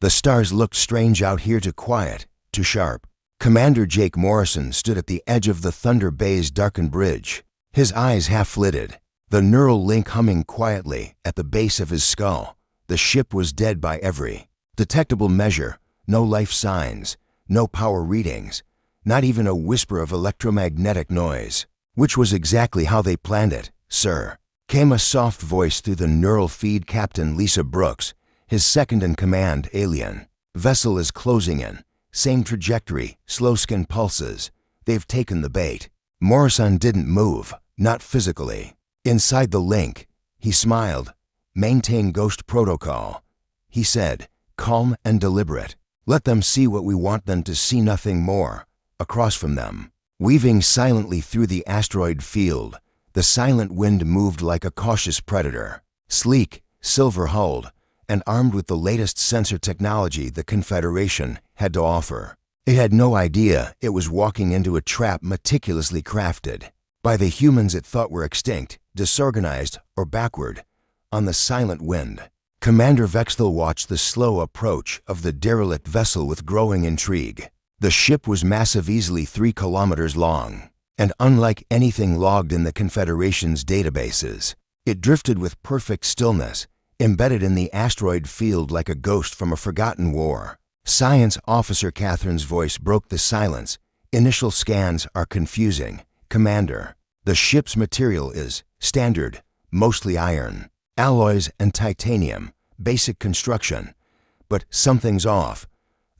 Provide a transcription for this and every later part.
The stars looked strange out here, too quiet, too sharp. Commander Jake Morrison stood at the edge of the Thunder Bay's darkened bridge, his eyes half-lidded, the neural link humming quietly at the base of his skull. The ship was dead by every detectable measure. No life signs, no power readings, not even a whisper of electromagnetic noise. Which was exactly how they planned it, sir. Came a soft voice through the neural feed. Captain Lisa Brooks, his second-in-command alien. Vessel is closing in. Same trajectory, slow skin pulses. They've taken the bait. Morrison didn't move, not physically. Inside the link, he smiled. Maintain ghost protocol, he said, calm and deliberate. Let them see what we want them to see, nothing more. Across from them, weaving silently through the asteroid field, the silent wind moved like a cautious predator. Sleek, silver-hulled, and armed with the latest sensor technology the Confederation had to offer. It had no idea it was walking into a trap meticulously crafted by the humans it thought were extinct, disorganized, or backward. On the silent wind, Commander Vexthal watched the slow approach of the derelict vessel with growing intrigue. The ship was massive, easily 3 kilometers long, and unlike anything logged in the Confederation's databases. It drifted with perfect stillness, embedded in the asteroid field like a ghost from a forgotten war. Science Officer Catherine's voice broke the silence. Initial scans are confusing, Commander. The ship's material is standard, mostly iron, alloys and titanium, basic construction. But something's off.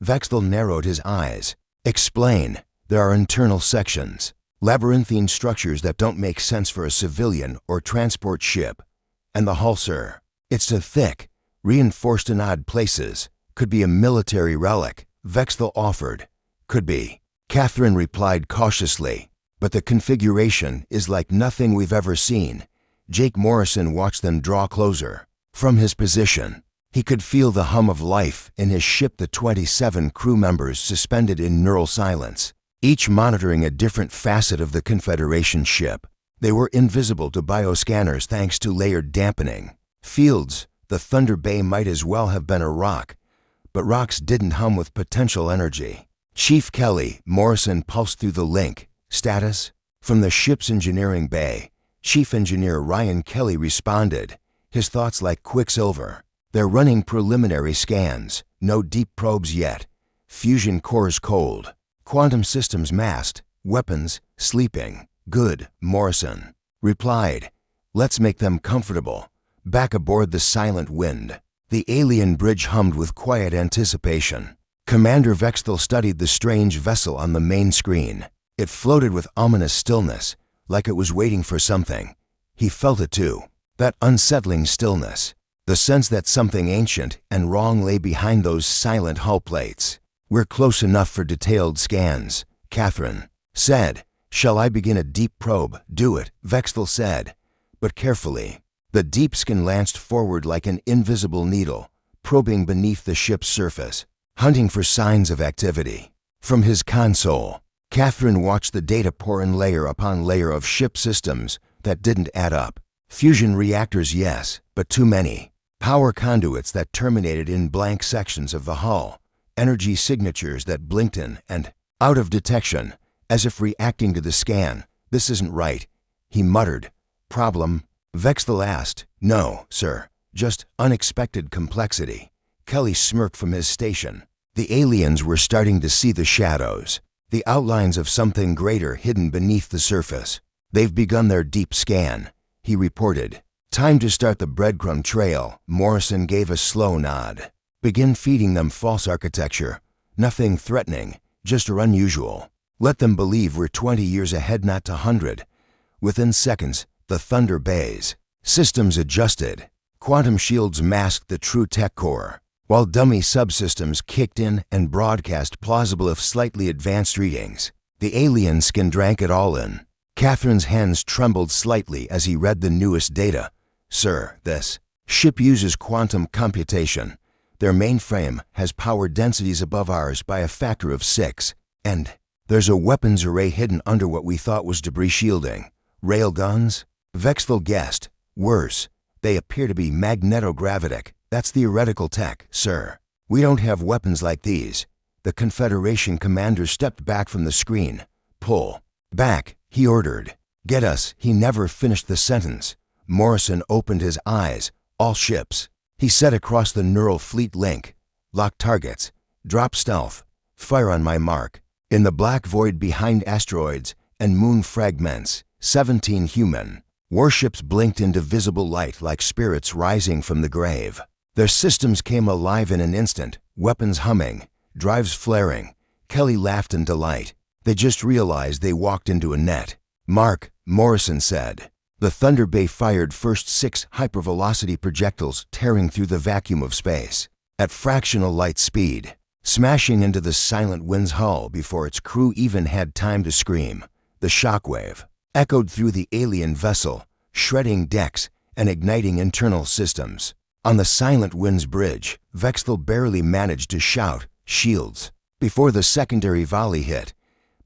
Vexthal narrowed his eyes. Explain. There are internal sections, labyrinthine structures that don't make sense for a civilian or transport ship. And the hull, sir. It's too thick, reinforced in odd places. Could be a military relic, Vexthal offered. Could be. Catherine replied cautiously. But the configuration is like nothing we've ever seen. Jake Morrison watched them draw closer. From his position, he could feel the hum of life in his ship, the 27 crew members suspended in neural silence, each monitoring a different facet of the Confederation ship. They were invisible to bioscanners thanks to layered dampening fields. The Thunder Bay might as well have been a rock, but rocks didn't hum with potential energy. Chief Kelly, Morrison pulsed through the link. Status? From the ship's engineering bay, Chief Engineer Ryan Kelly responded, his thoughts like quicksilver. They're running preliminary scans. No deep probes yet. Fusion cores cold. Quantum systems masked. Weapons sleeping. Good, Morrison replied. Let's make them comfortable. Back aboard the silent wind, the alien bridge hummed with quiet anticipation. Commander Vexthal studied the strange vessel on the main screen. It floated with ominous stillness, like it was waiting for something. He felt it too, that unsettling stillness, the sense that something ancient and wrong lay behind those silent hull plates. We're close enough for detailed scans, Catherine said. Shall I begin a deep probe? Do it, Vexthal said, but carefully. The deep skin lanced forward like an invisible needle, probing beneath the ship's surface, hunting for signs of activity. From his console, Catherine watched the data pour in layer upon layer of ship systems that didn't add up. Fusion reactors, yes, but too many. Power conduits that terminated in blank sections of the hull. Energy signatures that blinked in and out of detection, as if reacting to the scan. This isn't right, he muttered. Problem? Vexthal asked. No, sir. Just unexpected complexity. Kelly smirked from his station. The aliens were starting to see the shadows, the outlines of something greater hidden beneath the surface. They've begun their deep scan, he reported. Time to start the breadcrumb trail. Morrison gave a slow nod. Begin feeding them false architecture. Nothing threatening, just unusual. Let them believe we're 20 years ahead, not 100. Within seconds, the Thunder Bay's systems adjusted. Quantum shields masked the true tech core, while dummy subsystems kicked in and broadcast plausible if slightly advanced readings. The alien skin drank it all in. Catherine's hands trembled slightly as he read the newest data. Sir, this ship uses quantum computation. Their mainframe has power densities above ours by a factor of 6. And there's a weapons array hidden under what we thought was debris shielding. Railguns? Vexthal guessed. Worse, they appear to be magnetogravitic. That's theoretical tech, sir. "We don't have weapons like these." The Confederation commander stepped back from the screen. "Pull back," he ordered. "Get us." He never finished the sentence. Morrison opened his eyes. "All ships." He said across the neural fleet link. "Lock targets. Drop stealth. Fire on my mark." In the black void behind asteroids and moon fragments, 17 human warships blinked into visible light like spirits rising from the grave. Their systems came alive in an instant, weapons humming, drives flaring. Kelly laughed in delight. They just realized they walked into a net. "Mark," Morrison said. The Thunder Bay fired first 6 hypervelocity projectiles tearing through the vacuum of space at fractional light speed, smashing into the Silent Wind's hull before its crew even had time to scream. The shockwave echoed through the alien vessel, shredding decks and igniting internal systems. On the Silent Wind's bridge, Vexthal barely managed to shout, "Shields!" before the secondary volley hit.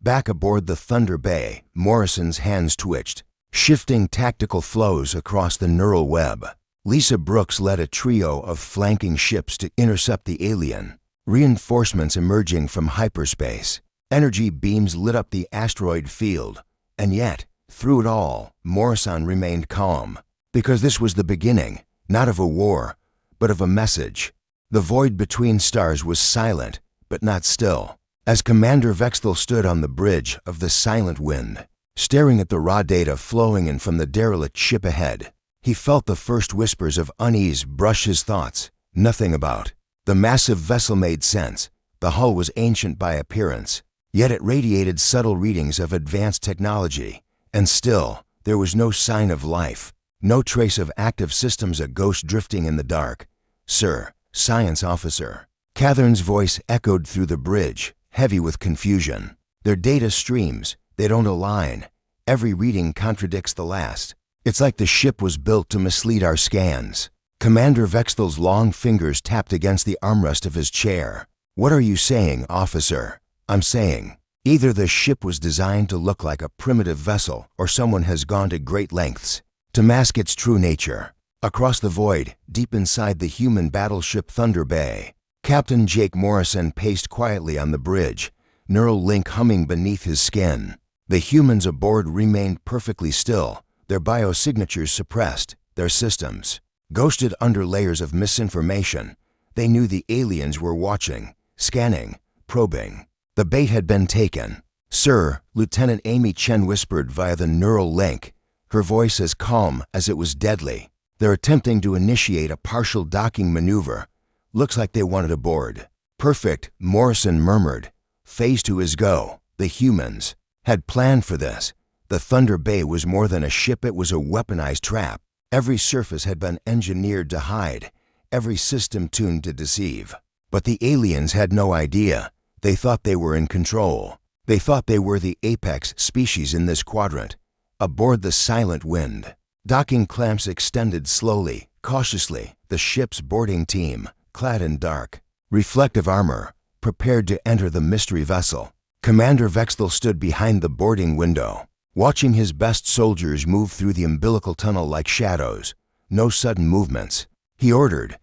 Back aboard the Thunder Bay, Morrison's hands twitched, shifting tactical flows across the neural web. Lisa Brooks led a trio of flanking ships to intercept the alien. Reinforcements emerging from hyperspace. Energy beams lit up the asteroid field. And yet, through it all, Morrison remained calm. Because this was the beginning, not of a war, but of a message. The void between stars was silent, but not still. As Commander Vexthal stood on the bridge of the Silent Wind, staring at the raw data flowing in from the derelict ship ahead, he felt the first whispers of unease brush his thoughts. Nothing about. The massive vessel made sense. The hull was ancient by appearance, yet it radiated subtle readings of advanced technology. And still, there was no sign of life, no trace of active systems, a ghost drifting in the dark. "Sir, Science Officer." Catherine's voice echoed through the bridge, heavy with confusion. "Their data streams, they don't align. Every reading contradicts the last. It's like the ship was built to mislead our scans." Commander Vexthal's long fingers tapped against the armrest of his chair. "What are you saying, officer?" "I'm saying, either the ship was designed to look like a primitive vessel, or someone has gone to great lengths to mask its true nature." Across the void, deep inside the human battleship Thunder Bay, Captain Jake Morrison paced quietly on the bridge, neural link humming beneath his skin. The humans aboard remained perfectly still, their biosignatures suppressed, their systems ghosted under layers of misinformation. They knew the aliens were watching, scanning, probing. The bait had been taken. "Sir," Lieutenant Amy Chen whispered via the neural link, her voice as calm as it was deadly. "They're attempting to initiate a partial docking maneuver. Looks like they want it aboard." "Perfect," Morrison murmured. Phase 2 is go. The humans had planned for this. The Thunder Bay was more than a ship, it was a weaponized trap. Every surface had been engineered to hide, every system tuned to deceive. But the aliens had no idea. They thought they were in control. They thought they were the apex species in this quadrant. Aboard the Silent Wind, docking clamps extended slowly, cautiously. The ship's boarding team, clad in dark, reflective armor, prepared to enter the mystery vessel. Commander Vexthal stood behind the boarding window, watching his best soldiers move through the umbilical tunnel like shadows. No sudden movements. He ordered,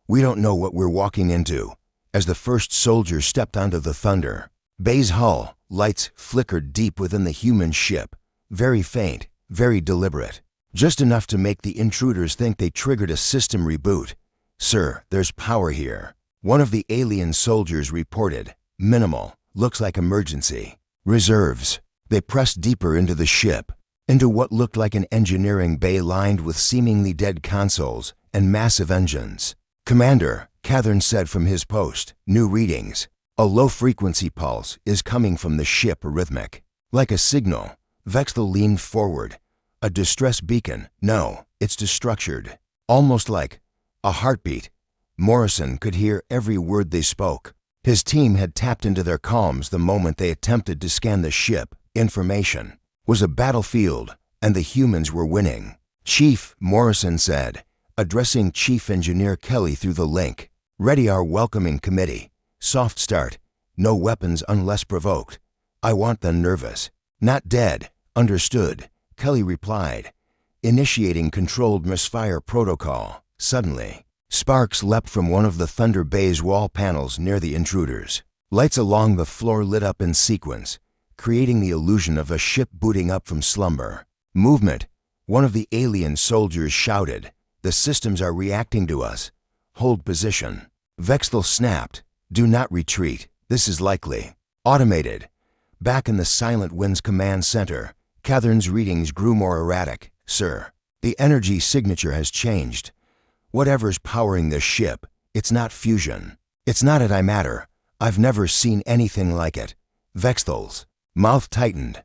"We don't know what we're walking into." As the first soldier stepped onto the Thunder Bay's hull, lights flickered deep within the human ship, very faint, very deliberate, just enough to make the intruders think they triggered a system reboot. "Sir, there's power here," one of the alien soldiers reported. "Minimal, looks like emergency reserves." They pressed deeper into the ship, into what looked like an engineering bay lined with seemingly dead consoles and massive engines. "Commander," Catherine said from his post, "new readings. A low-frequency pulse is coming from the ship, rhythmic, like a signal." Vexthal leaned forward. "A distress beacon?" "No, it's destructured. Almost like a heartbeat." Morrison could hear every word they spoke. His team had tapped into their comms the moment they attempted to scan the ship. Information was a battlefield, and the humans were winning. "Chief," Morrison said, addressing Chief Engineer Kelly through the link. "Ready our welcoming committee. Soft start. No weapons unless provoked. I want them nervous. Not dead." "Understood," Kelly replied, initiating controlled misfire protocol. Suddenly, Sparks leapt from one of the Thunder Bay's wall panels near the intruders. Lights along the floor lit up in sequence, creating the illusion of a ship booting up from slumber. Movement, one of the alien soldiers shouted. The systems are reacting to us. Hold position. Vexthal snapped. Do not retreat. This is likely. Automated. Back in the Silent Winds command center, Catherine's readings grew more erratic. Sir, the energy signature has changed. Whatever's powering this ship, it's not fusion. It's not antimatter. I've never seen anything like it. Vexthal's mouth tightened.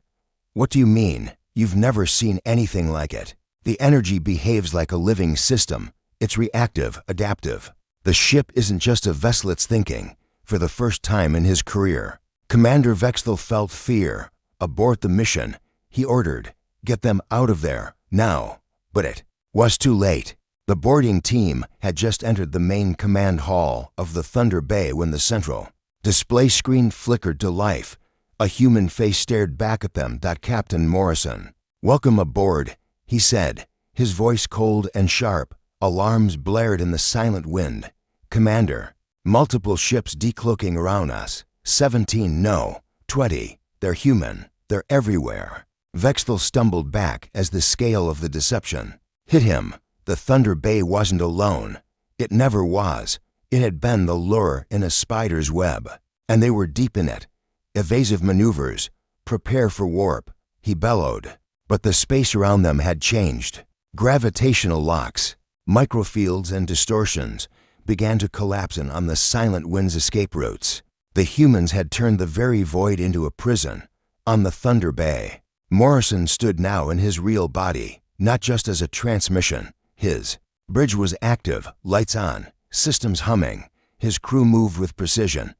What do you mean? You've never seen anything like it. The energy behaves like a living system. It's reactive, adaptive. The ship isn't just a vessel, it's thinking. For the first time in his career, Commander Vexthal felt fear. Abort the mission, he ordered. Get them out of there, now. But it was too late. The boarding team had just entered the main command hall of the Thunder Bay when the central display screen flickered to life. A human face stared back at them. Captain Morrison. Welcome aboard, he said, his voice cold and sharp. Alarms blared in the silent wind. Commander, multiple ships decloaking around us. 17, no, 20. They're human. They're everywhere. Vexthal stumbled back as the scale of the deception hit him. The Thunder Bay wasn't alone. It never was. It had been the lure in a spider's web, and they were deep in it. Evasive maneuvers. Prepare for warp, he bellowed. But the space around them had changed. Gravitational locks, microfields and distortions began to collapse in on the Silent Winds escape routes. The humans had turned the very void into a prison. On the Thunder Bay, Morrison stood now in his real body, not just as a transmission. His bridge was active, lights on, systems humming. His crew moved with precision.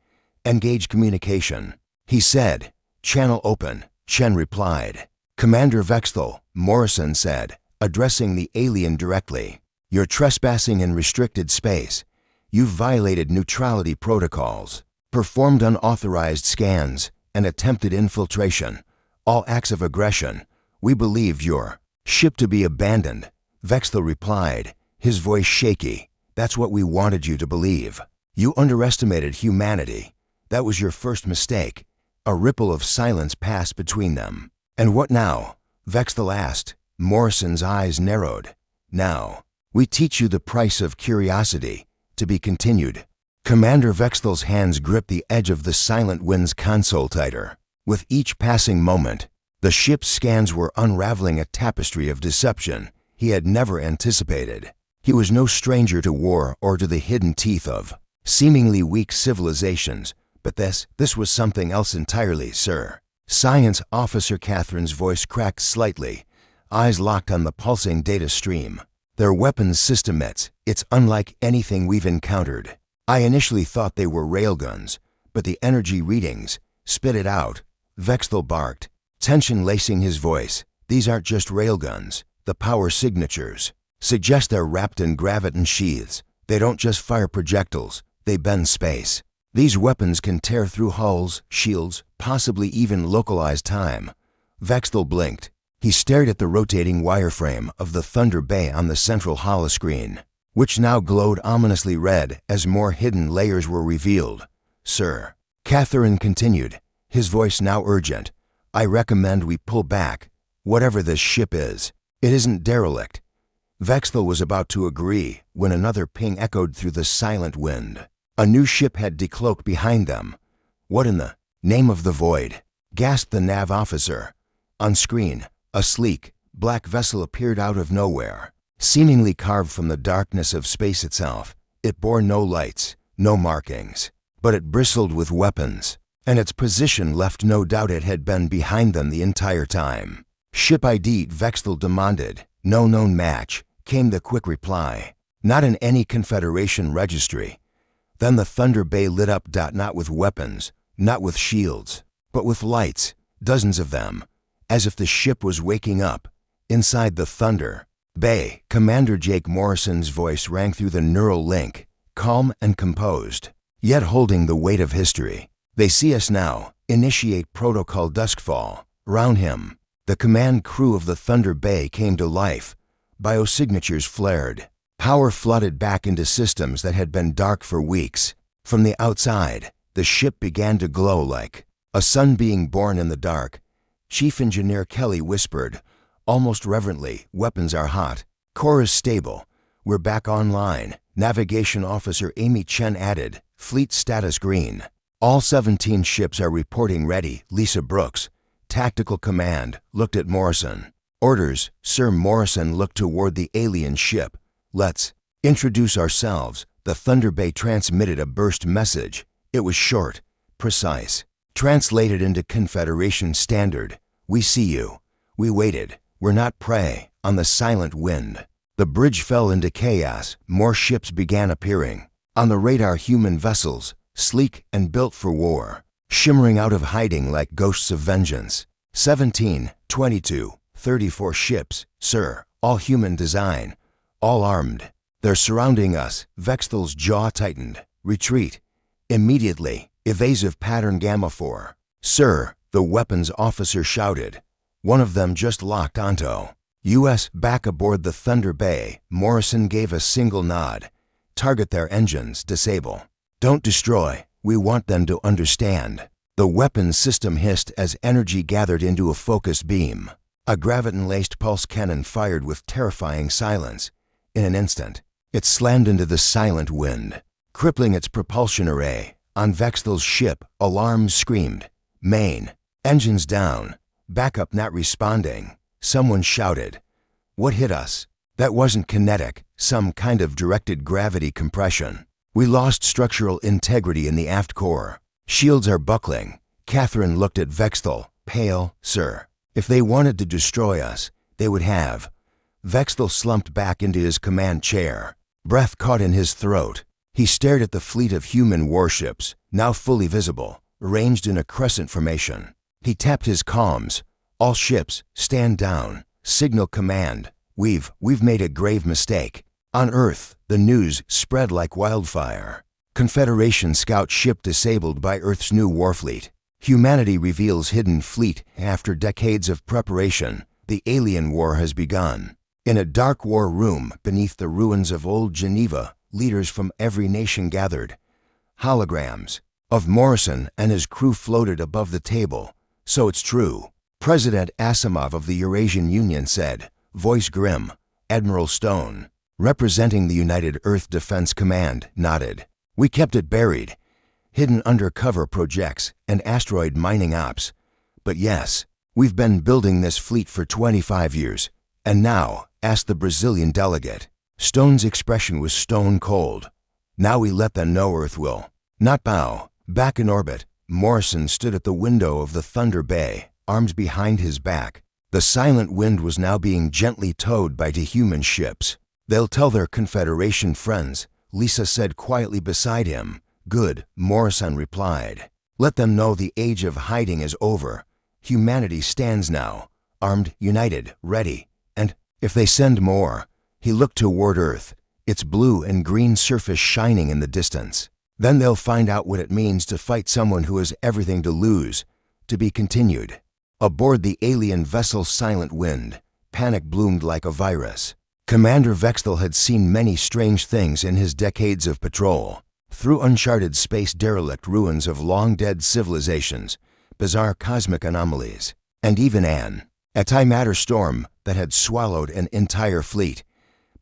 Engage communication, he said. Channel open, Chen replied. Commander Vexthal, Morrison said, addressing the alien directly. You're trespassing in restricted space. You've violated neutrality protocols, performed unauthorized scans, and attempted infiltration. All acts of aggression. We believe your ship to be abandoned, Vexthal replied, his voice shaky. That's what we wanted you to believe. You underestimated humanity. That was your first mistake. A ripple of silence passed between them. And what now? Vexthal asked. Morrison's eyes narrowed. Now, we teach you the price of curiosity, to be continued. Commander Vexthal's hands gripped the edge of the Silent Winds console tighter. With each passing moment, the ship's scans were unraveling a tapestry of deception he had never anticipated. He was no stranger to war or to the hidden teeth of seemingly weak civilizations, but this was something else entirely, sir. Science Officer Catherine's voice cracked slightly, eyes locked on the pulsing data stream. Their weapons systemets, it's unlike anything we've encountered. I initially thought they were railguns, but the energy readings spit it out. Vexthal barked, tension lacing his voice. These aren't just railguns. The power signatures suggest they're wrapped in graviton sheaths. They don't just fire projectiles, they bend space. These weapons can tear through hulls, shields, possibly even localize time. Vexthal blinked. He stared at the rotating wireframe of the Thunder Bay on the central holoscreen, which now glowed ominously red as more hidden layers were revealed. Sir, Catherine continued, his voice now urgent, I recommend we pull back. Whatever this ship is, it isn't derelict. Vexthal was about to agree when another ping echoed through the silent wind. A new ship had decloaked behind them. What in the name of the void? Gasped the nav officer. On screen, a sleek, black vessel appeared out of nowhere, seemingly carved from the darkness of space itself. It bore no lights, no markings, but it bristled with weapons, and its position left no doubt it had been behind them the entire time. Ship ID, Vexthal demanded. No known match, came the quick reply. Not in any Confederation registry. Then the Thunder Bay lit up. Not with weapons, not with shields, but with lights, dozens of them, as if the ship was waking up. Inside the Thunder Bay, Commander Jake Morrison's voice rang through the neural link, calm and composed, yet holding the weight of history. They see us now. Initiate protocol duskfall. Round him, the command crew of the Thunder Bay came to life. Biosignatures flared. Power flooded back into systems that had been dark for weeks. From the outside, the ship began to glow like a sun being born in the dark. Chief Engineer Kelly whispered, almost reverently, "Weapons are hot. Core is stable. We're back online." Navigation Officer Amy Chen added, "Fleet status green. All 17 ships are reporting ready." Lisa Brooks, Tactical Command, looked at Morrison. "Orders." Sir Morrison looked toward the alien ship. "Let's introduce ourselves." The Thunder Bay transmitted a burst message. It was short, precise. Translated into Confederation Standard, "We see you. We waited. We're not prey." On the silent wind, the bridge fell into chaos. More ships began appearing. On the radar, human vessels, sleek and built for war, shimmering out of hiding like ghosts of vengeance. 17, 22, 34 ships, sir, all human design, all armed. They're surrounding us. Vexthal's jaw tightened. "Retreat. Immediately." Evasive pattern Gamma 4. "Sir," the weapons officer shouted. "One of them just locked onto U.S. back aboard the Thunder Bay." Morrison gave a single nod. "Target their engines. Disable. Don't destroy. We want them to understand." The weapons system hissed as energy gathered into a focus beam. A graviton-laced pulse cannon fired with terrifying silence. In an instant, it slammed into the silent wind, crippling its propulsion array. On Vexthal's ship, alarms screamed. "Main engines down. Backup not responding." Someone shouted. "What hit us?" That wasn't kinetic, some kind of directed gravity compression. "We lost structural integrity in the aft core. Shields are buckling." Catherine looked at Vexthal, pale. "Sir, if they wanted to destroy us, they would have." Vexthal slumped back into his command chair. Breath caught in his throat. He stared at the fleet of human warships, now fully visible, arranged in a crescent formation. He tapped his comms. "All ships, stand down. Signal command. We've made a grave mistake." On Earth, the news spread like wildfire. Confederation scout ship disabled by Earth's new warfleet. Humanity reveals hidden fleet. After decades of preparation, the alien war has begun. In a dark war room beneath the ruins of old Geneva, leaders from every nation gathered. Holograms of Morrison and his crew floated above the table. "So it's true." President Asimov of the Eurasian Union said, voice grim. Admiral Stone, representing the United Earth Defense Command, nodded. "We kept it buried. Hidden under cover projects and asteroid mining ops. But yes, we've been building this fleet for 25 years. And now," asked the Brazilian delegate. Stone's expression was stone cold. "Now we let them know Earth will not bow." Back in orbit, Morrison stood at the window of the Thunder Bay, arms behind his back. The silent wind was now being gently towed by two human ships. "They'll tell their Confederation friends," Lisa said quietly beside him. "Good," Morrison replied. "Let them know the age of hiding is over. Humanity stands now, armed, united, ready. And if they send more..." He looked toward Earth, its blue and green surface shining in the distance. "Then they'll find out what it means to fight someone who has everything to lose." To be continued. Aboard the alien vessel Silent Wind, panic bloomed like a virus. Commander Vexthal had seen many strange things in his decades of patrol. Through uncharted space, derelict ruins of long-dead civilizations, bizarre cosmic anomalies, and even an antimatter storm that had swallowed an entire fleet.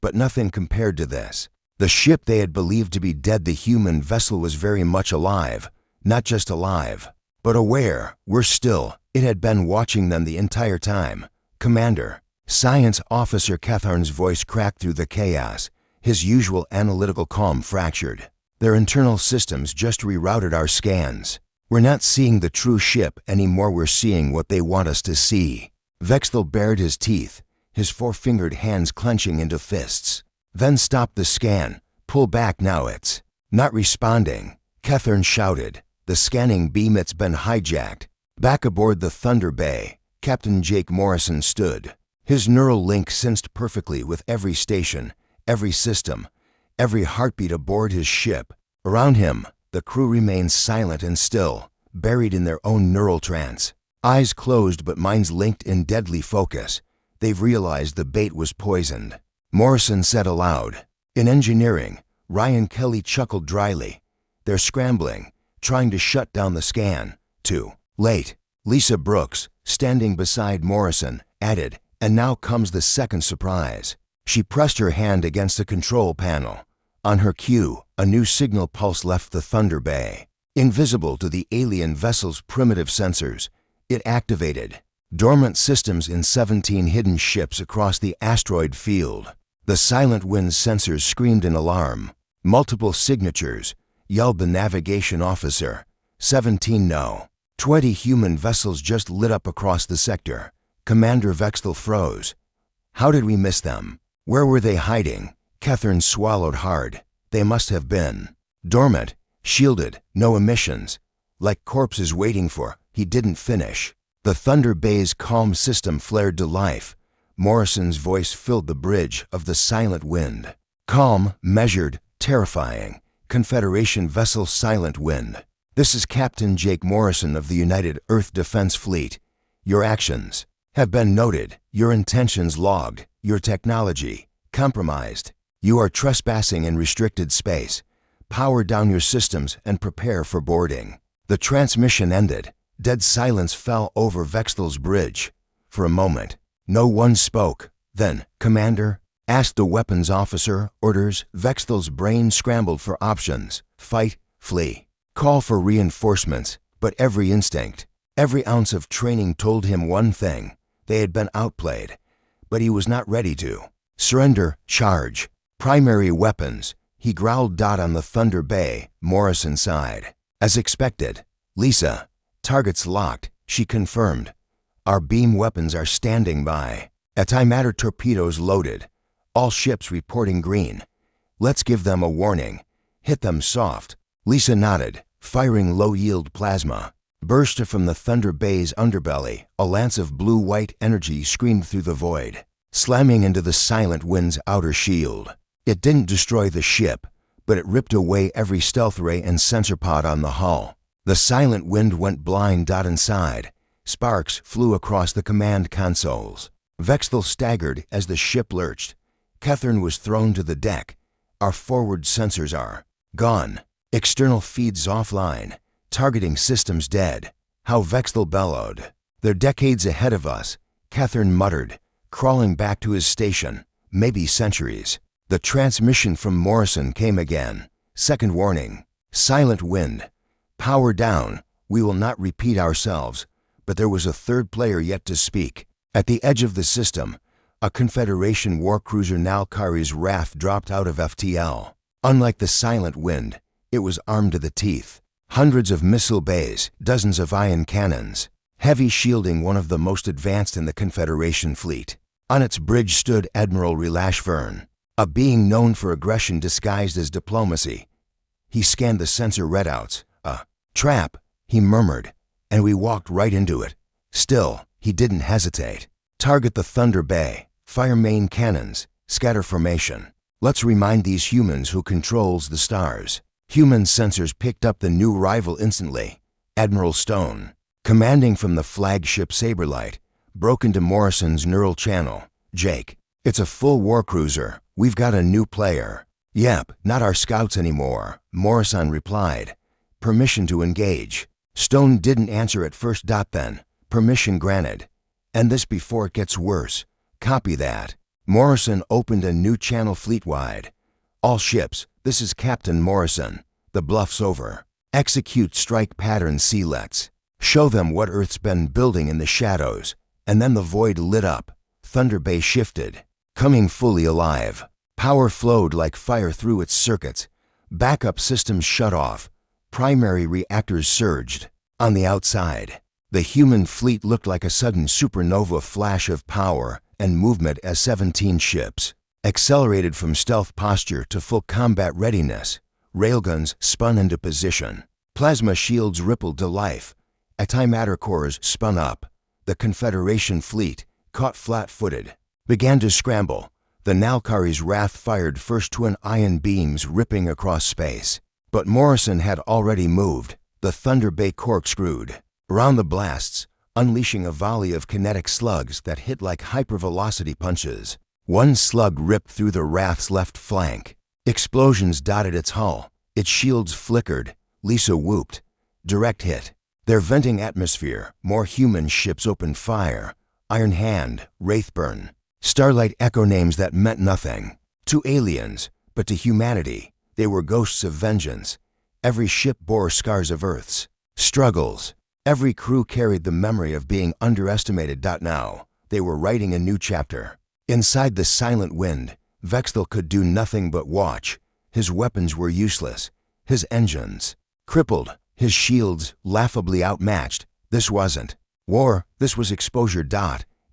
But nothing compared to this. The ship they had believed to be dead, the human vessel, was very much alive. Not just alive, but aware. "We're still." It had been watching them the entire time. "Commander." Science Officer Catharne's voice cracked through the chaos. His usual analytical calm fractured. "Their internal systems just rerouted our scans. We're not seeing the true ship anymore. We're seeing what they want us to see." Vexthal bared his teeth, his four-fingered hands clenching into fists. "Then stop the scan. Pull back now. It's not responding." Catharne shouted. "The scanning beam, it's been hijacked." Back aboard the Thunder Bay, Captain Jake Morrison stood. His neural link synced perfectly with every station, every system, every heartbeat aboard his ship. Around him, the crew remained silent and still, buried in their own neural trance. Eyes closed but minds linked in deadly focus. They've realized the bait was poisoned. Morrison said aloud, In engineering, Ryan Kelly chuckled dryly. They're scrambling, trying to shut down the scan. Too late. Lisa Brooks, standing beside Morrison, added, and now comes the second surprise. She pressed her hand against the control panel. On her cue, a new signal pulse left the Thunder Bay. Invisible to the alien vessel's primitive sensors, it activated dormant systems in 17 hidden ships across the asteroid field. The Silent Wind's sensors screamed in alarm. Multiple signatures, yelled the navigation officer. 17 no. 20 human vessels just lit up across the sector. Commander Vextel froze. How did we miss them? Where were they hiding? Catherine swallowed hard. They must have been dormant, shielded, no emissions. Like corpses waiting for. He didn't finish. The Thunder Bay's calm system flared to life. Morrison's voice filled the bridge of the Silent Wind. Calm, measured, terrifying. Confederation vessel Silent Wind. This is Captain Jake Morrison of the United Earth Defense Fleet. Your actions have been noted, your intentions logged, your technology compromised. You are trespassing in restricted space. Power down your systems and prepare for boarding. The transmission ended. Dead silence fell over Vextel's bridge. For a moment, no one spoke. Then, Commander, asked the weapons officer. Orders. Vextel's brain scrambled for options. Fight, flee, call for reinforcements. But every instinct, every ounce of training told him one thing. They had been outplayed. But he was not ready to surrender. Charge. Primary weapons. He growled. Dot on the Thunder Bay. Morrison sighed. As expected. Lisa. Targets locked, she confirmed. Our beam weapons are standing by. Antimatter torpedoes loaded. All ships reporting green. Let's give them a warning. Hit them soft. Lisa nodded, firing low-yield plasma. Burst from the Thunder Bay's underbelly. A lance of blue-white energy screamed through the void, slamming into the Silent Wind's outer shield. It didn't destroy the ship, but it ripped away every stealth ray and sensor pod on the hull. The Silent Wind went blind. Inside, sparks flew across the command consoles. Vextel staggered as the ship lurched. Catherine was thrown to the deck. Our forward sensors are gone. External feeds offline. Targeting systems dead. How Vextel bellowed. They're decades ahead of us, Catherine muttered, crawling back to his station. Maybe centuries. The transmission from Morrison came again. Second warning. Silent Wind. Power down. We will not repeat ourselves. But there was a third player yet to speak. At the edge of the system, a Confederation warcruiser Nalkari's Wrath dropped out of FTL. Unlike the Silent Wind, it was armed to the teeth. Hundreds of missile bays, dozens of ion cannons, heavy shielding, one of the most advanced in the Confederation fleet. On its bridge stood Admiral Relashvern, a being known for aggression disguised as diplomacy. He scanned the sensor readouts. Trap, he murmured, and we walked right into it. Still, he didn't hesitate. Target the Thunder Bay, fire main cannons, scatter formation. Let's remind these humans who controls the stars. Human sensors picked up the new rival instantly. Admiral Stone, commanding from the flagship Saberlight, broke into Morrison's neural channel. Jake, it's a full warcruiser. We've got a new player. Yep, not our scouts anymore, Morrison replied. Permission to engage. Stone didn't answer at first. Then, permission granted. And this before it gets worse. Copy that. Morrison opened a new channel fleet-wide. All ships, this is Captain Morrison. The bluff's over. Execute strike pattern SEALETs. Show them what Earth's been building in the shadows. And then the void lit up. Thunder Bay shifted, coming fully alive. Power flowed like fire through its circuits. Backup systems shut off. Primary reactors surged. On the outside, the human fleet looked like a sudden supernova flash of power and movement as 17 ships accelerated from stealth posture to full combat readiness. Railguns spun into position. Plasma shields rippled to life. Antimatter cores spun up. The Confederation fleet, caught flat-footed, began to scramble. The Nalkari's Wrath fired first twin ion beams ripping across space. But Morrison had already moved. The Thunder Bay corkscrewed around the blasts, unleashing a volley of kinetic slugs that hit like hypervelocity punches. One slug ripped through the Wrath's left flank. Explosions dotted its hull. Its shields flickered. Lisa whooped. Direct hit. Their venting atmosphere. More human ships opened fire. Iron Hand, Wraithburn. Starlight echo names that meant nothing. To aliens, but to humanity, they were ghosts of vengeance. Every ship bore scars of Earth's struggles. Every crew carried the memory of being underestimated. Now, they were writing a new chapter. Inside the silent wind, Vexthal could do nothing but watch. His weapons were useless. His engines crippled. His shields laughably outmatched. This wasn't war, this was exposure.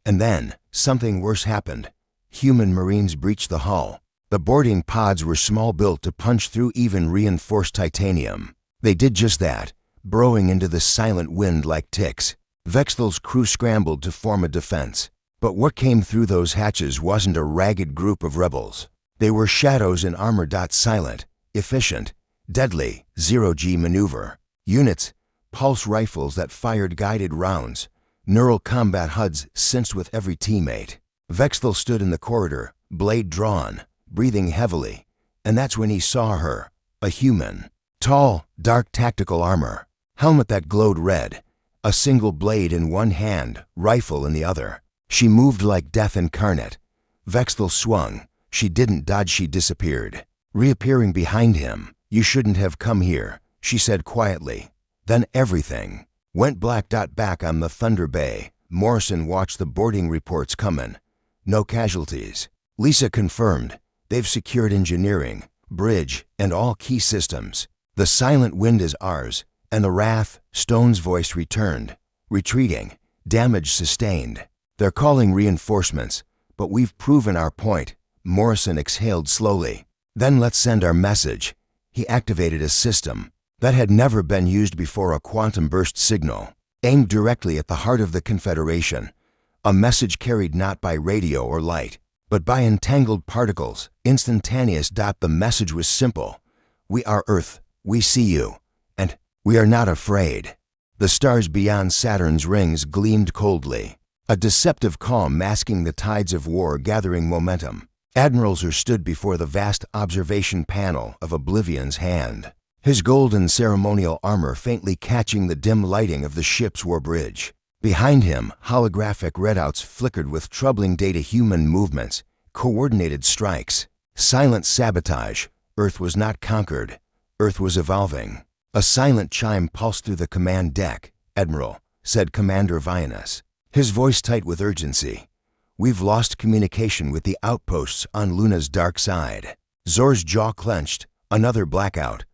And then, something worse happened. Human Marines breached the hull. The boarding pods were small, built to punch through even reinforced titanium. They did just that, burrowing into the silent wind like ticks. Vexthal's crew scrambled to form a defense. But what came through those hatches wasn't a ragged group of rebels. They were shadows in armor. Silent, efficient, deadly, zero-G maneuver. Units, pulse rifles that fired guided rounds. Neural combat HUDs sensed with every teammate. Vexthal stood in the corridor, blade drawn, breathing heavily. And that's when he saw her, a human. Tall, dark tactical armor. Helmet that glowed red. A single blade in one hand, rifle in the other. She moved like death incarnate. Vexthal swung. She didn't dodge, she disappeared. Reappearing behind him. "You shouldn't have come here," she said quietly. Then everything went black. Back on the Thunder Bay, Morrison watched the boarding reports come in. No casualties. Lisa confirmed. They've secured engineering, bridge, and all key systems. The silent wind is ours. And the wrath, Stone's voice returned. Retreating. Damage sustained. They're calling reinforcements, but we've proven our point. Morrison exhaled slowly. Then let's send our message. He activated a system that had never been used before, a quantum burst signal, aimed directly at the heart of the Confederation. A message carried not by radio or light, but by entangled particles, instantaneous. The message was simple. "We are Earth. We see you. And we are not afraid." The stars beyond Saturn's rings gleamed coldly, a deceptive calm masking the tides of war gathering momentum. Admiral Zur stood before the vast observation panel of Oblivion's hand, his golden ceremonial armor faintly catching the dim lighting of the ship's war bridge. Behind him, holographic readouts flickered with troubling data: human movements, coordinated strikes, silent sabotage. Earth was not conquered. Earth was evolving. A silent chime pulsed through the command deck. "Admiral," said Commander Vianus, his voice tight with urgency. "We've lost communication with the outposts on Luna's dark side." Zor's jaw clenched. Another blackout.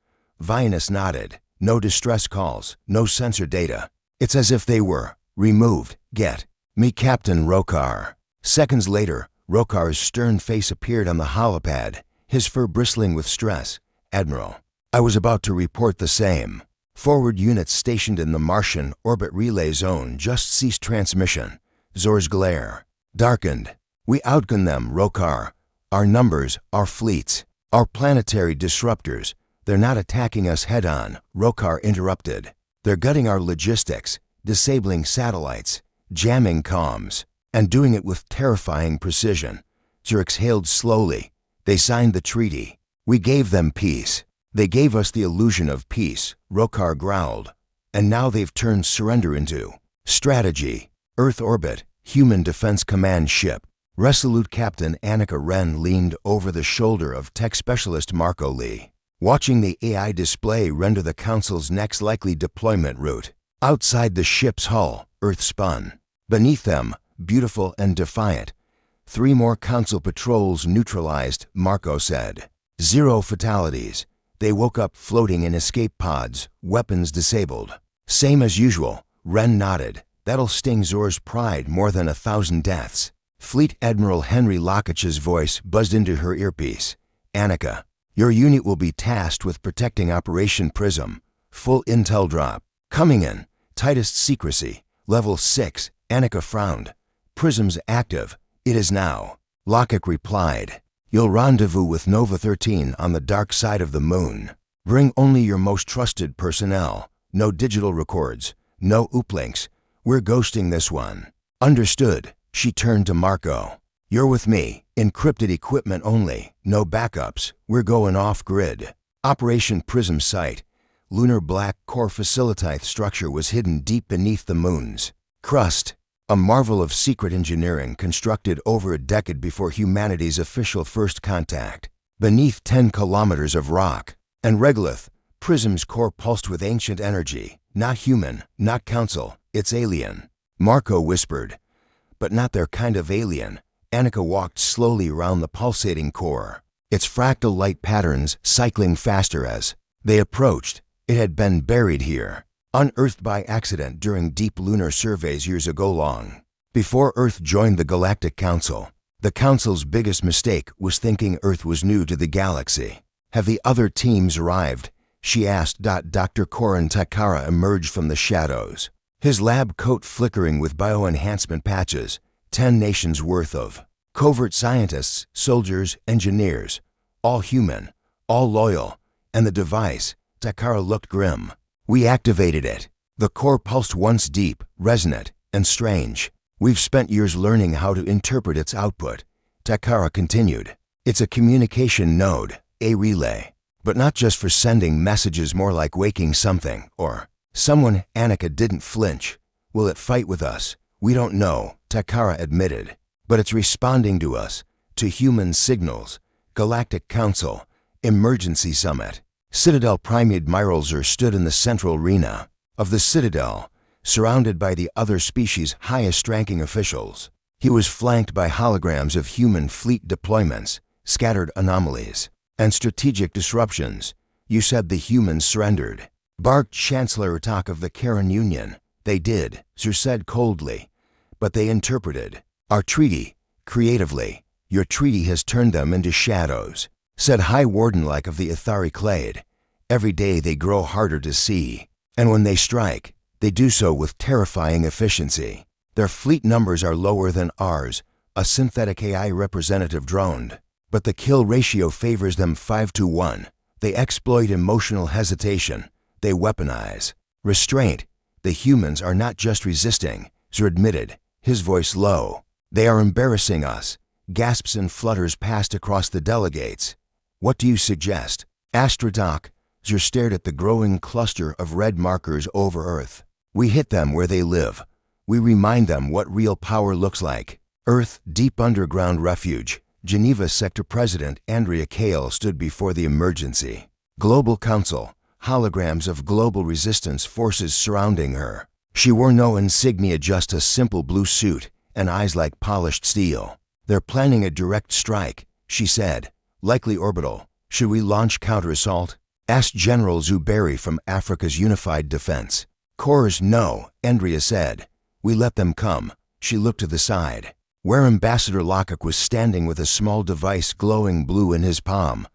Vianus nodded. No distress calls, no sensor data. "It's as if they were removed. Get me Captain Rokar." Seconds later, Rokar's stern face appeared on the holopad, his fur bristling with stress. "Admiral, I was about to report the same. Forward units stationed in the Martian orbit relay zone just ceased transmission." Zor's glare darkened. "We outgunned them, Rokar. Our numbers, our fleets, our planetary disruptors. They're not attacking us head-on," Rokar interrupted. "They're gutting our logistics, disabling satellites, jamming comms, and doing it with terrifying precision." Zur exhaled slowly. "They signed the treaty. We gave them peace. They gave us the illusion of peace," Rokar growled. "And now they've turned surrender into strategy." Earth orbit, Human Defense Command ship. Resolute Captain Annika Wren leaned over the shoulder of tech specialist Marco Lee, watching the AI display render the Council's next likely deployment route. Outside the ship's hull, Earth spun. Beneath them, beautiful and defiant, 3 more Council patrols neutralized, Marco said. 0 fatalities. They woke up floating in escape pods, weapons disabled. "Same as usual," Wren nodded. "That'll sting Zor's pride more than 1,000 deaths." Fleet Admiral Henry Lockitch's voice buzzed into her earpiece. "Annika, your unit will be tasked with protecting Operation Prism. Full intel drop. Coming in. Tightest secrecy. Level 6. Annika frowned. "Prism's active. It is now." Lockitch replied. "You'll rendezvous with Nova 13 on the dark side of the moon. Bring only your most trusted personnel. No digital records. No uplinks. We're ghosting this one." "Understood." She turned to Marco. You're with me. Encrypted equipment only. No backups. We're going off-grid. Operation Prism Site. Lunar black core facilitite structure was hidden deep beneath the moon's crust. A marvel of secret engineering constructed over a decade before humanity's official first contact. Beneath 10 kilometers of rock and regolith, Prism's core pulsed with ancient energy. Not human, not council, it's alien. Marco whispered. But not their kind of alien. Annika walked slowly around the pulsating core, its fractal light patterns cycling faster as they approached. It had been buried here, unearthed by accident during deep lunar surveys years ago long. Before Earth joined the Galactic Council, the Council's biggest mistake was thinking Earth was new to the galaxy. Have the other teams arrived? She asked. Dr. Korin Takara emerged from the shadows, his lab coat flickering with bioenhancement patches. 10 nations worth of covert scientists, soldiers, engineers, all human, all loyal, and the device. Takara looked grim. We activated it. The core pulsed once deep, resonant, and strange. We've spent years learning how to interpret its output. Takara continued. It's a communication node, a relay. But not just for sending messages, more like waking something, or someone. Annika didn't flinch. Will it fight with us? We don't know, Takara admitted. But it's responding to us, to human signals. Galactic Council, Emergency Summit. Citadel Prime Admiralzer stood in the central arena of the Citadel, surrounded by the other species' highest-ranking officials. He was flanked by holograms of human fleet deployments, scattered anomalies, and strategic disruptions. You said the humans surrendered, barked Chancellor Atak of the Karen Union. They did, Sir said coldly, but they interpreted our treaty creatively. Your treaty has turned them into shadows, said High Warden-like of the Ithari Clade. Every day they grow harder to see, and when they strike, they do so with terrifying efficiency. Their fleet numbers are lower than ours, a synthetic AI representative droned, but the kill ratio favors them 5-1. They exploit emotional hesitation. They weaponize restraint. The humans are not just resisting, Zer admitted, his voice low. They are embarrassing us. Gasps and flutters passed across the delegates. What do you suggest? Astrodoc. Zer stared at the growing cluster of red markers over Earth. We hit them where they live. We remind them what real power looks like. Earth, deep underground refuge. Geneva Sector President Andrea Kale stood before the emergency Global Council, holograms of global resistance forces surrounding her. She wore no insignia, just a simple blue suit and eyes like polished steel. They're planning a direct strike, she said. Likely orbital. Should we launch counter-assault? Asked General Zuberi from Africa's Unified Defense. Corps, no, Andrea said. We let them come. She looked to the side, where Ambassador Lockak was standing with a small device glowing blue in his palm.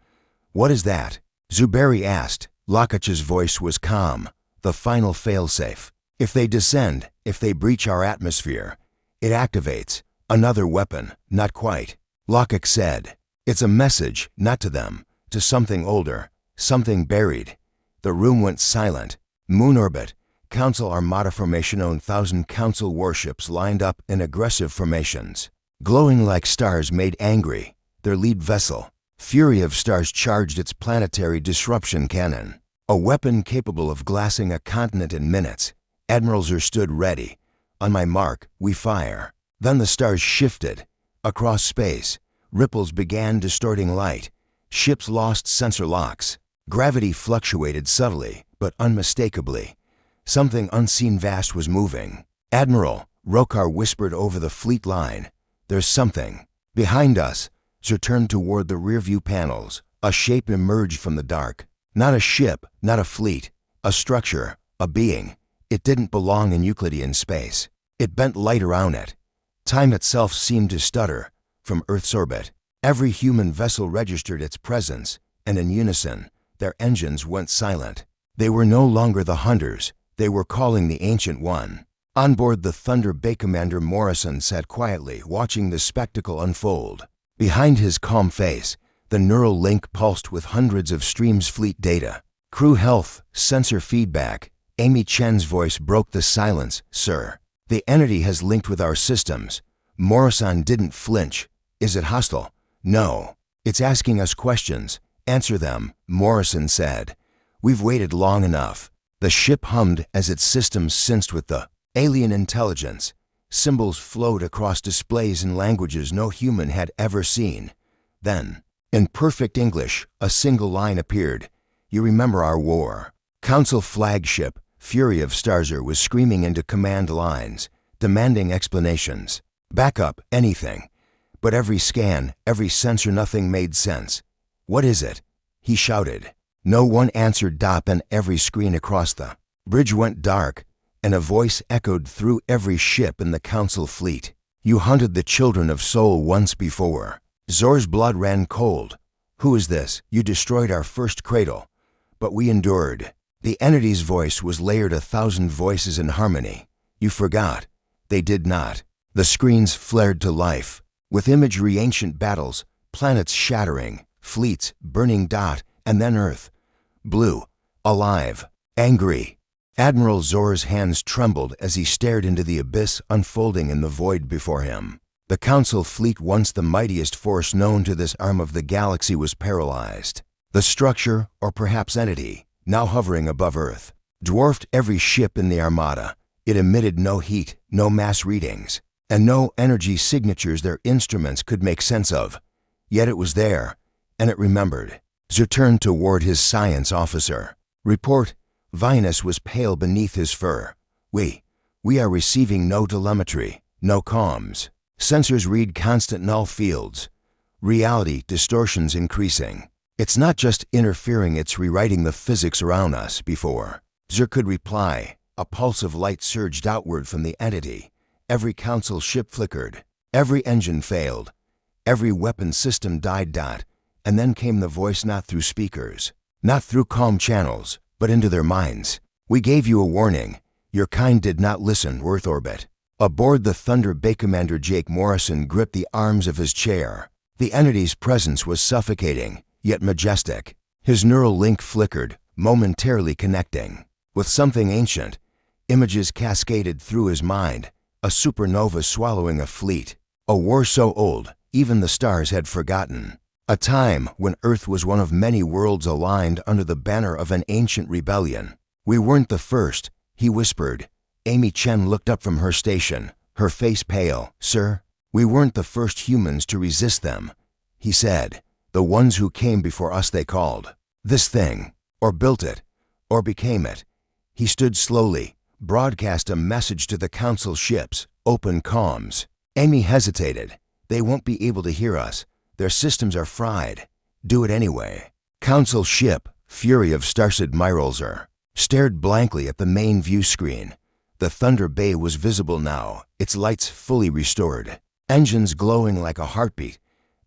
What is that? Zuberi asked. Lockach's voice was calm. The final failsafe. If they descend, if they breach our atmosphere, it activates. Another weapon. Not quite. Lockak said. It's a message, not to them, to something older, something buried. The room went silent. Moon orbit. Council Armada formation. 1,000 Council warships lined up in aggressive formations, glowing like stars made angry. Their lead vessel, Fury of Stars, charged its planetary disruption cannon, a weapon capable of glassing a continent in minutes. Admiral Zer stood ready. On my mark, we fire. Then the stars shifted. Across space, ripples began distorting light. Ships lost sensor locks. Gravity fluctuated subtly, but unmistakably. Something unseen vast was moving. Admiral, Rokar whispered over the fleet line. There's something. Behind us. Zer turned toward the rearview panels. A shape emerged from the dark. Not a ship, not a fleet. A structure, a being. It didn't belong in Euclidean space. It bent light around it. Time itself seemed to stutter. From Earth's orbit, every human vessel registered its presence, and in unison, their engines went silent. They were no longer the hunters. They were calling the Ancient One. On board the Thunder Bay, Commander Morrison sat quietly, watching the spectacle unfold. Behind his calm face, the neural link pulsed with hundreds of streams fleet data. Crew health, sensor feedback. Amy Chen's voice broke the silence. Sir, the entity has linked with our systems. Morrison didn't flinch. Is it hostile? No. It's asking us questions. Answer them, Morrison said. We've waited long enough. The ship hummed as its systems synced with the alien intelligence. Symbols flowed across displays in languages no human had ever seen. Then, in perfect English, a single line appeared. You remember our war. Council flagship, Fury of Starzer, was screaming into command lines, demanding explanations. Backup, anything. But every scan, every sensor, nothing made sense. What is it? He shouted. No one answered. And every screen across the bridge went dark, and a voice echoed through every ship in the Council fleet. You hunted the children of Sol once before. Zor's blood ran cold. Who is this? You destroyed our first cradle. But we endured. The entity's voice was layered 1,000 voices in harmony. You forgot. They did not. The screens flared to life, with imagery, ancient battles, planets shattering, fleets burning. And then Earth. Blue, alive, angry. Admiral Zor's hands trembled as he stared into the abyss unfolding in the void before him. The Council fleet, once the mightiest force known to this arm of the galaxy, was paralyzed. The structure, or perhaps entity, now hovering above Earth, dwarfed every ship in the Armada. It emitted no heat, no mass readings, and no energy signatures their instruments could make sense of. Yet it was there, and it remembered. Zur turned toward his science officer. Report. Vinus was pale beneath his fur. We are receiving no telemetry, no comms. Sensors read constant null fields. Reality distortions increasing. It's not just interfering, it's rewriting the physics around us. Before Zur could reply, a pulse of light surged outward from the entity. Every Council ship flickered. Every engine failed. Every weapon system died. And then came the voice, not through speakers, not through calm channels, but into their minds. We gave you a warning. Your kind did not listen. Earth orbit. Aboard the Thunder Bay, Commander Jake Morrison gripped the arms of his chair. The entity's presence was suffocating, yet majestic. His neural link flickered, momentarily connecting with something ancient. Images cascaded through his mind, a supernova swallowing a fleet. A war so old, even the stars had forgotten. A time when Earth was one of many worlds aligned under the banner of an ancient rebellion. We weren't the first, he whispered. Amy Chen looked up from her station, her face pale. Sir, we weren't the first humans to resist them, he said. The ones who came before us, they called this thing, or built it, or became it. He stood slowly, broadcast a message to the Council ships, open comms. Amy hesitated. They won't be able to hear us. Their systems are fried. Do it anyway. Council ship, Fury of Starzer Myrolzer, stared blankly at the main view screen. The Thunder Bay was visible now, its lights fully restored, engines glowing like a heartbeat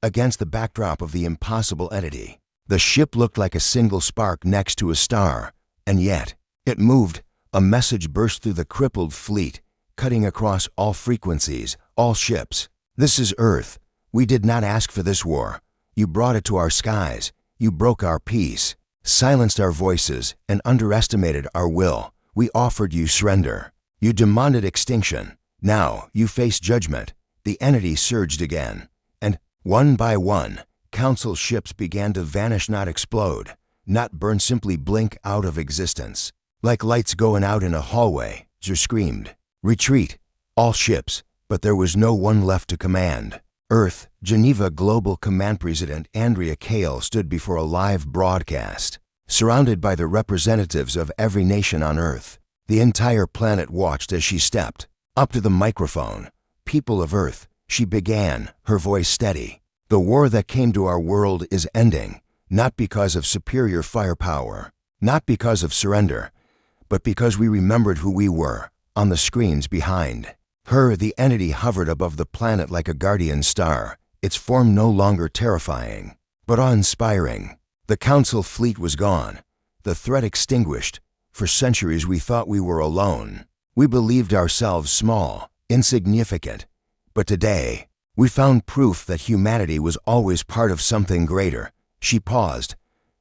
against the backdrop of the impossible entity. The ship looked like a single spark next to a star, and yet it moved. A message burst through the crippled fleet, cutting across all frequencies, all ships. This is Earth. We did not ask for this war. You brought it to our skies. You broke our peace, silenced our voices, and underestimated our will. We offered you surrender. You demanded extinction. Now you face judgment. The entity surged again. And one by one, Council ships began to vanish, not explode, not burn, simply blink out of existence. Like lights going out in a hallway, Zur screamed. Retreat, all ships, but there was no one left to command. Earth, Geneva Global Command President Andrea Kale stood before a live broadcast, surrounded by the representatives of every nation on Earth. The entire planet watched as she stepped up to the microphone. People of Earth, she began, her voice steady. The war that came to our world is ending, not because of superior firepower, not because of surrender, but because we remembered who we were. On the screens behind her, the entity hovered above the planet like a guardian star, its form no longer terrifying, but awe-inspiring. The Council fleet was gone, the threat extinguished. For centuries we thought we were alone. We believed ourselves small, insignificant. But today, we found proof that humanity was always part of something greater. She paused.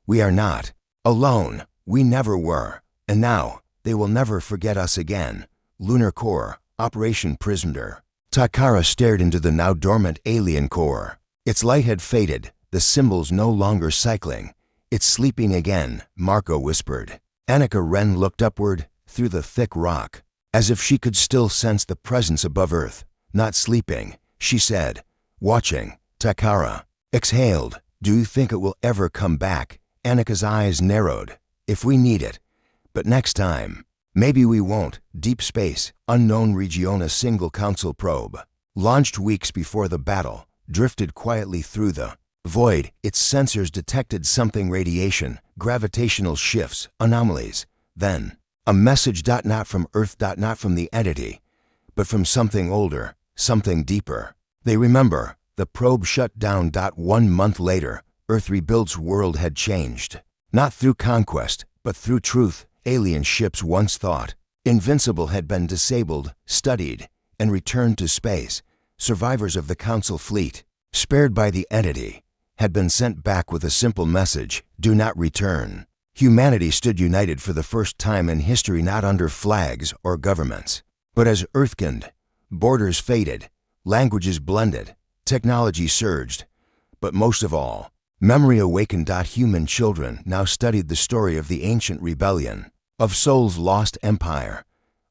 We are not alone. We never were. And now, they will never forget us again. Lunar Core, Operation Prisoner. Takara stared into the now dormant alien core. Its light had faded, the symbols no longer cycling. "It's sleeping again," Marco whispered. Annika Wren looked upward, through the thick rock, as if she could still sense the presence above Earth. "Not sleeping," she said. "Watching." Takara exhaled. "Do you think it will ever come back?" Annika's eyes narrowed. "If we need it. But next time. Maybe we won't." Deep space, unknown region. A single Council probe, launched weeks before the battle, drifted quietly through the void. Its sensors detected something: radiation, gravitational shifts, anomalies. Then, a message, not from Earth, not from the entity, but from something older, something deeper. They remember. The probe shut down. 1 month later, Earth rebuilt's world had changed. Not through conquest, but through truth. Alien ships once thought invincible had been disabled, studied, and returned to space. Survivors of the Council fleet, spared by the entity, had been sent back with a simple message: do not return. Humanity stood united for the first time in history, not under flags or governments, but as Earthkind. Borders faded, languages blended, technology surged, but most of all, memory awakened. Human children now studied the story of the ancient rebellion, of Sol's lost empire,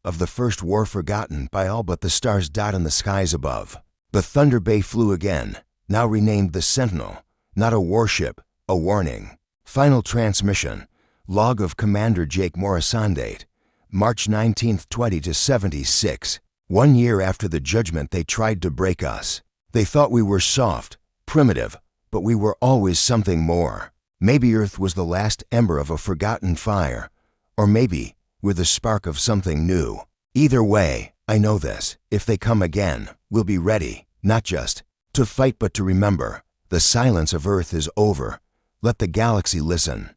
of the first war forgotten by all but the stars. In the skies above, the Thunder Bay flew again, now renamed the Sentinel. Not a warship, a warning. Final transmission. Log of Commander Jake Morrison. Date: March 19, 2076. 1 year after the judgment, they tried to break us. They thought we were soft, primitive, but we were always something more. Maybe Earth was the last ember of a forgotten fire, or maybe we're the spark of something new. Either way, I know this: if they come again, we'll be ready, not just to fight but to remember. The silence of Earth is over. Let the galaxy listen.